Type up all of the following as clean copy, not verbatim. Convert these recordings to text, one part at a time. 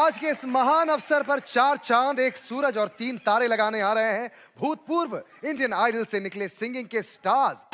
आज के इस महान अवसर पर 4 चांद, 1 सूरज और 3 तारे लगाने आ रहे हैं भूतपूर्व इंडियन आइडल से निकले सिंगिंग के स्टार्स।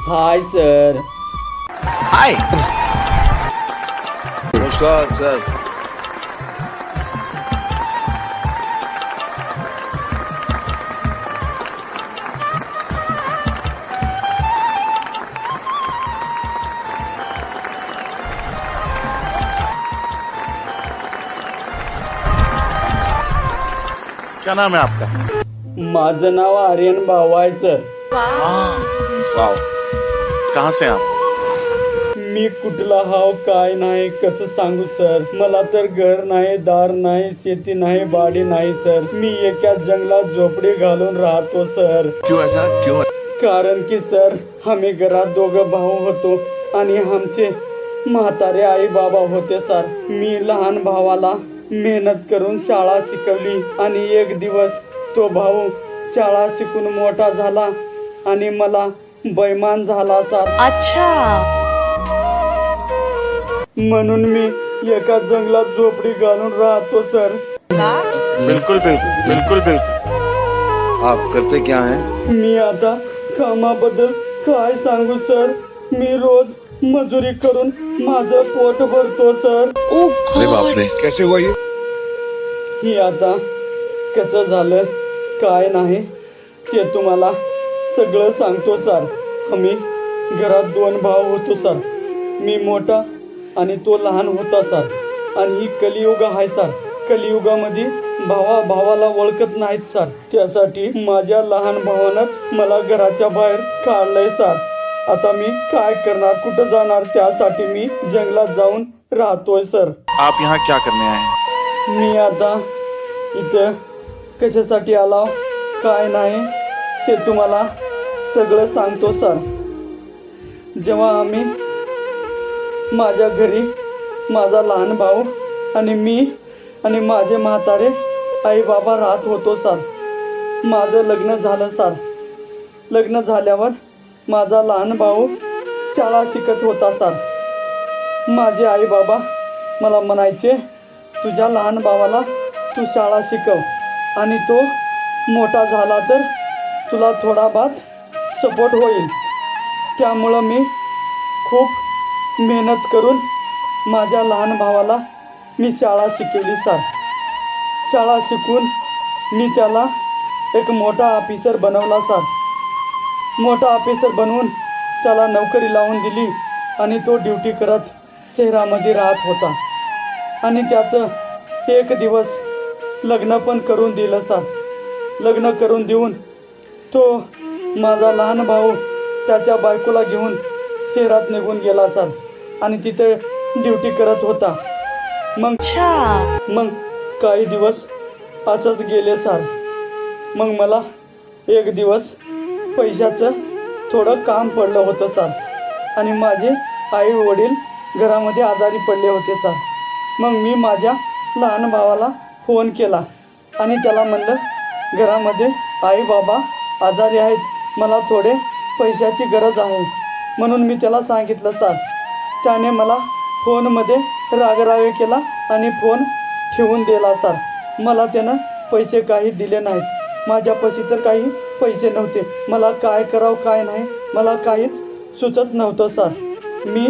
Hi sir. हाय नमस्कार सर। क्या नाम है आपका? माझं नाव आर्यन भाऊ आहे सर। वाव, कहाँ से आप? मी कुठला हाव काय नाही कसं सांगू सर। मला तर घर नाही, दार नाही, शेती नाही, बाडी नाही सर। मी एका जंगलात झोपडी घालून राहतो सर। क्यों ऐसा क्यों? कारण की सर आम्ही घरात दोघं भाऊ होतो आणि आमचे म्हातारे आई बाबा होते सर। मी लहान भावाला मेहनत करून शाळा शिकवली आणि एक दिवस तो भाऊ शाळा शिकून मोठा झाला आणि मला बैमान झाला सर। अच्छा, म्हणून मी एका जंगलात झोपडी घालून राहतो सर। बिल्कुल बिल्कुल बिल्कुल बिल्कुल। आप करते क्या हैं? मी आता कामाबद्दल काय सांगू सर। मी रोज मजुरी करून माझं पोट भरतो सर। अरे बाप रे, कैसे हुआ ये? ही आता कसं झालं काय नाही ते तुम्हाला सगळं सांगतो सर। आम्ही घरात 2 भाऊ होतो सर। मी मोठा आणि तो लहान होता सर। आणि ही कलियुग आहे सर। कलियुगामध्ये भावा भावाला ओळखत नाहीत सर। त्यासाठी माझ्या लहान भावानंच मला घराच्या बाहेर काढलंय सर। आता मी काय करणार, कुठं जाणार? त्यासाठी मी जंगलात जाऊन राहतोय सर। आप यहाँ क्या करने आए हैं? मी आता इथं कशासाठी आला काय नाही ते तुम्हाला सगळं सांगतो सर। जेव्हा आम्ही माझ्या घरी माझा लहान भाऊ आणि मी आणि माझे म्हातारे आई बाबा राहत होतो सर। माझं लग्न झालं सर। लग्न झाल्यावर माझा लहान भाऊ शाळा शिकत होता सर। माझे आई बाबा मला म्हणायचे, तुझ्या लहान भावाला तू शाळा शिकव आणि तो मोठा झाला तर तुला थोडा बहुत सपोर्ट होईल। त्यामुळं मी खूप मेहनत करून माझ्या लहान भावाला मी शाळा शिकवली सर। शाळा शिकून मी त्याला एक मोठा ऑफिसर बनवला सर। मोठा ऑफिसर बनवून त्याला नोकरी लावून दिली आणि तो ड्युटी करत शहरामध्ये राहत होता। आणि त्याचं एक दिवस लग्न पण करून दिलं सर। लग्न करून देऊन तो माझा लहान भाऊ त्याच्या बायकोला घेऊन शहरात निघून गेला सर आणि तिथे ड्युटी करत होता। मग काही दिवस असंच गेले सर। मग मला एक दिवस पैशाचं थोडं काम पडलं होतं सर आणि माझे आई वडील घरामध्ये आजारी पडले होते सर। मग मी माझ्या लहान भावाला फोन केला आणि त्याला म्हणलं, घरामध्ये आई बाबा आजारी आहेत, मला थोडे पैशाची गरज आहे। म्हणून मी त्याला सांगितलं सर। त्याने मला फोनमध्ये रागरावे केला आणि फोन ठेवून दिला सर। मला त्यानं पैसे काही दिले नाहीत। माझ्यापाशी तर काही पैसे नव्हते। मला काय करावं काय नाही मला काहीच सुचत नव्हतं सर। मी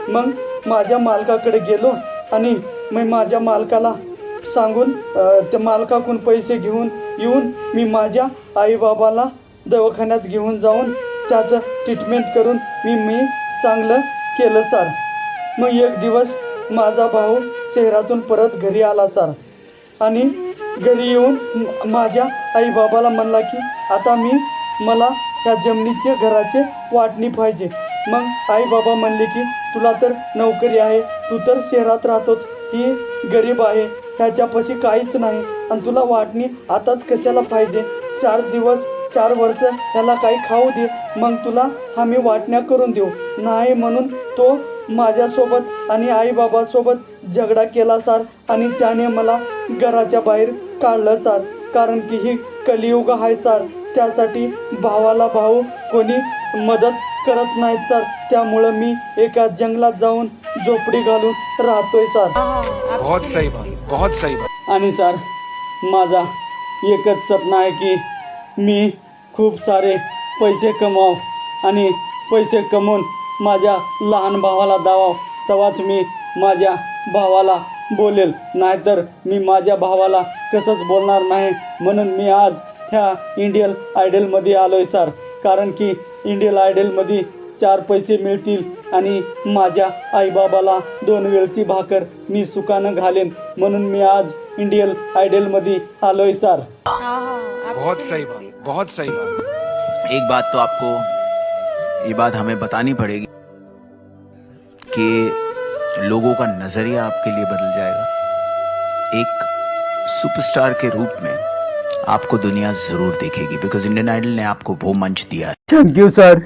मग माझ्या मालकाकडे गेलो आणि मी माझ्या मालकाला सांगून त्या मालकाकडून पैसे घेऊन येऊन मी माझ्या आईबाबाला दवाखान्यात घेऊन जाऊन त्याचं ट्रीटमेंट करून मी चांगलं केलं सर। मग एक दिवस माझा भाऊ शहरातून परत घरी आला सर आणि घरी येऊन माझ्या आई बाबाला म्हणला की आता मला ह्या जमिनीचे घराचे वाटणी पाहिजे। मग आई बाबा म्हणले की तुला तर नोकरी आहे, तू तर शहरात राहतोच, ही गरीब आहे, ह्याच्यापाशी काहीच नाही आणि तुला वाटणी आताच कशाला पाहिजे, 4 दिवस 4 वर्ष ह्याला काही खाऊ दे, मग तुला आम्ही वाटण्या करून देऊ. नाही म्हणून तो माझ्यासोबत आणि आई बाबासोबत झगडा केला सर आणि त्याने मला घराच्या बाहेर काढलं सर. कारण की ही कलियुग आहे सर, त्यासाठी भावाला भाऊ कोणी मदत करत नाहीत सर. त्यामुळं मी एका जंगलात जाऊन झोपडी घालून राहतोय सर. बहुत सही बात, बहुत सही बात. आणि सर माझा एकच स्वप्न आहे की मी खूप सारे पैसे कमाव आणि पैसे कमवून माझ्या लहान भावाला दावाव, तेव्हाच मी माझ्या भावाला बोलेल, नाहीतर मी माझ्या भावाला कसंच बोलणार नाही. म्हणून मी आज ह्या इंडियन आयडलमध्ये आलो आहे सर. कारण की इंडियन आयडलमध्ये 4 पैसे मिळतील आणि माझ्या आईबाबाला 2 वेळची भाकर मी सुखानं घालेन, म्हणून मी आज इंडियन आयडलमध्ये आलो आहे सर. बहुत सही बात, बहुत सही बात. एक बात तो आपको ये बात हमें बतानी पड़ेगी कि लोगों का नजरिया आपके लिए बदल जाएगा. एक सुपरस्टार के रूप में आपको दुनिया जरूर देखेगी, बिकॉज इंडियन आइडल ने आपको वो मंच दिया है. Thank you sir,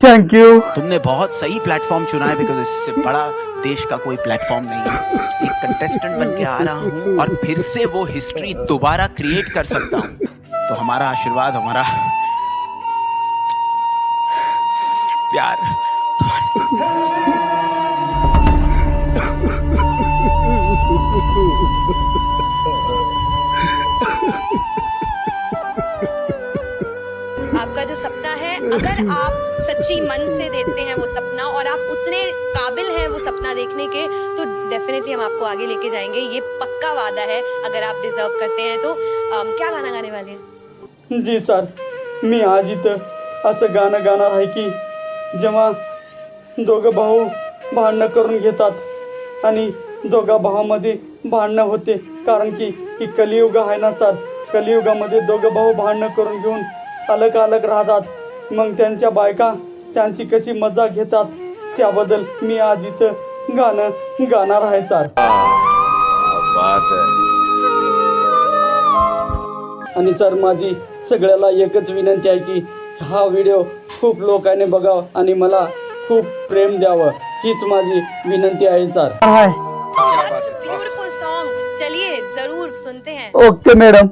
thank you. तुमने बहुत सही प्लेटफॉर्म चुना है, बिकॉज इससे बड़ा देश का कोई प्लेटफॉर्म नहीं है. एक कंटेस्टेंट बन के आ रहा हूँ और फिर से वो हिस्ट्री दोबारा क्रिएट कर सकता हूँ. तो हमारा आशीर्वाद, हमारा प्यार तुम्हारे साथ. आपका जो सपना है, अगर आप सच्ची मन से देखते हैं वो सपना और आप उतने काबिल हैं वो सपना देखने के, तो डेफिनेटली हम आपको आगे लेके जाएंगे. ये पक्का वादा है. अगर आप डिजर्व करते हैं तो क्या गाना गाने वाले हैं? जी सर, मी आज इथं असं गाणं गाणार आहे की जेव्हा दोघं भाऊ भांडणं करून घेतात आणि दोघा भावामध्ये भांडणं होते, कारण की ही कलियुग आहे ना सर. कलियुगामध्ये दोघं भाऊ भांडणं करून घेऊन अलग अलग राहतात, मग त्यांच्या बायका त्यांची कशी मजा घेतात त्याबद्दल मी आज इथं गाणं गाणार आहे सर. बात है. आणि सर माझी सगळ्याला एकच विनंती आहे की हा व्हिडिओ खूप लोकांनी बघावं आणि मला खूप प्रेम द्यावं, हीच माझी विनंती आहे सर. ब्यूटीफुल सॉन्ग, चलिए जरूर सुनते हैं. Okay madam.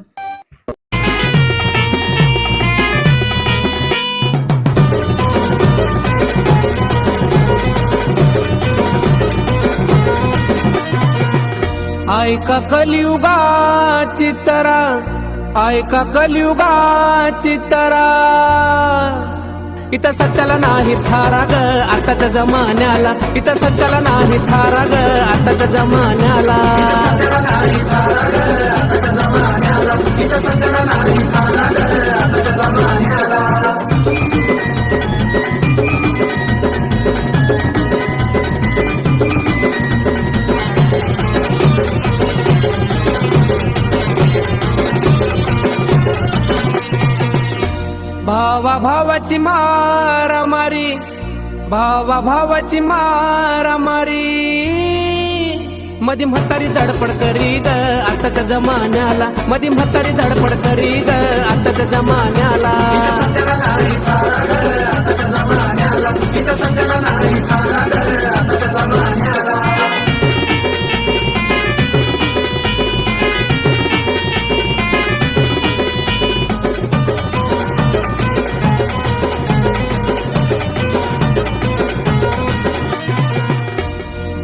ऐका कलियुगाची तरा, ऐका कलियुगाची तरा, इथं सत्याला नाही थारा ग आताच्या जमान्याला, इथं सत्याला नाही थारा ग आताच्या जमान्याला. भावा भावाची मारामारी, भावा भावाची मारामारी, मधी म्हातारी धडपड करी ग आताच्या जमान्याला, मधी म्हातारी धडपड करी ग आताच्या जमान्याला.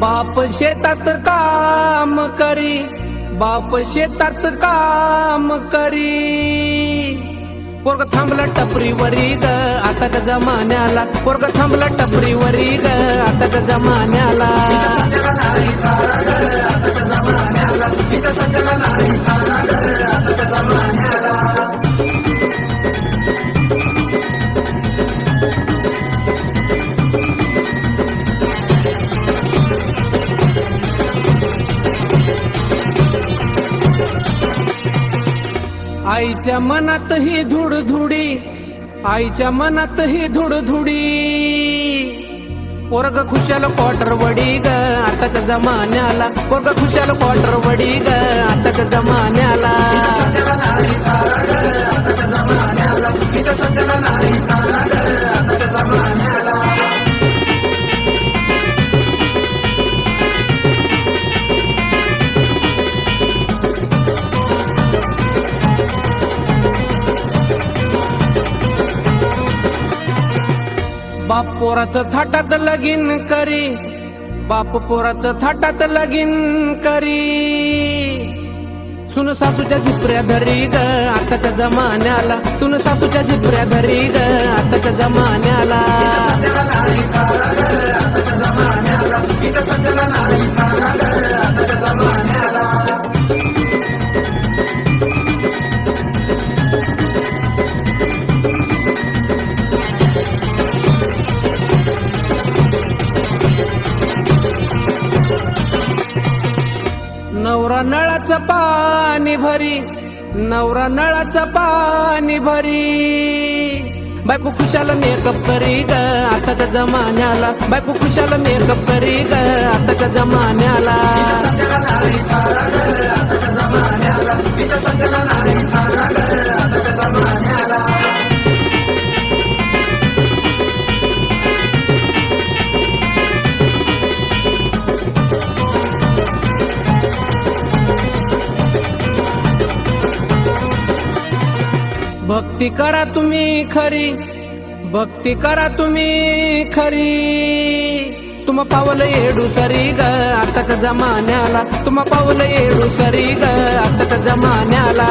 बाप शेतात काम करी, बाप शेतात काम करी, पोरग थांबलं टपरीवरी ग आताच्या जमान्याला, पोरग थांबलं टपरीवरी ग आताच्या जमान्याला. आईच्या मनात ही धुडधुडी, आईच्या मनात ही धुडधुडी पोरग खुशाल क्वार्टर वडी ग आताच्या जमान्याला पोरग खुशाल क्वार्टर वडी ग आताच्या जमान्याला बाप पोराचं थाटात लगीन करी बाप पोराचं थाटात लगीन करी सुन सासूच्या झिपऱ्या धरी ग आताच्या जमान्याला सुन सासूच्या झिपऱ्या धरी ग आताच्या जमान्याला नवरा नळाचं पाणी भरी नवरा नळाचं पाणी भरी बायको खुशाला मेकअप करी ग आताच्या जमान्याला बायको खुशाला मेकअप करी ग आताच्या जमान्याला भक्ती करा तुम्ही खरी भक्ती करा तुम्ही खरी तुम पावलं येडू सरी ग आताच्या जमान्याला तुम पावलं येडू सरी ग आताच्या जमान्याला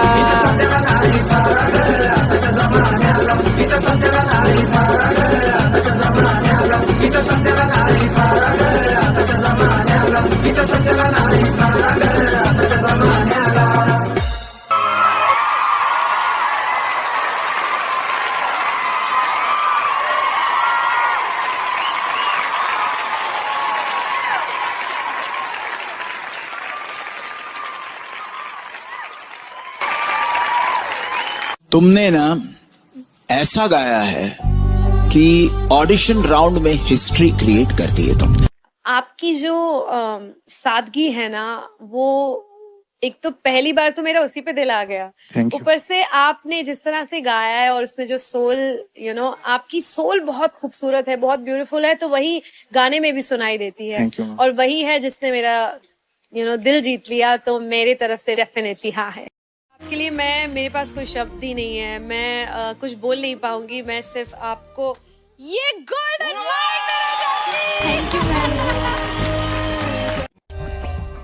तुमने ना ऐसा गाया है कि ऑडिशन राउंड में हिस्ट्री क्रिएट कर दी है तुमने। आपकी जो सादगी है ना, वो एक तो पहली बार तो मेरा उसी पे दिल आ गया, ऊपर से आपने जिस तरह से गाया है और उसमें जो सोल आपकी सोल बहुत खूबसूरत है, बहुत ब्यूटीफुल है, तो वही गाने में भी सुनाई देती है और वही है जिसने मेरा दिल जीत लिया। तो मेरी तरफ से डेफिनेटली हाँ है। आपके लिए मेरे पास कोई शब्द ही नहीं है, मैं कुछ बोल नहीं पाऊंगी, मैं सिर्फ आपको ये golden thank you ma'am.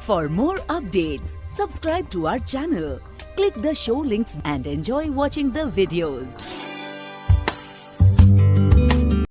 For more updates, subscribe to our channel, click the show links and enjoy watching the videos.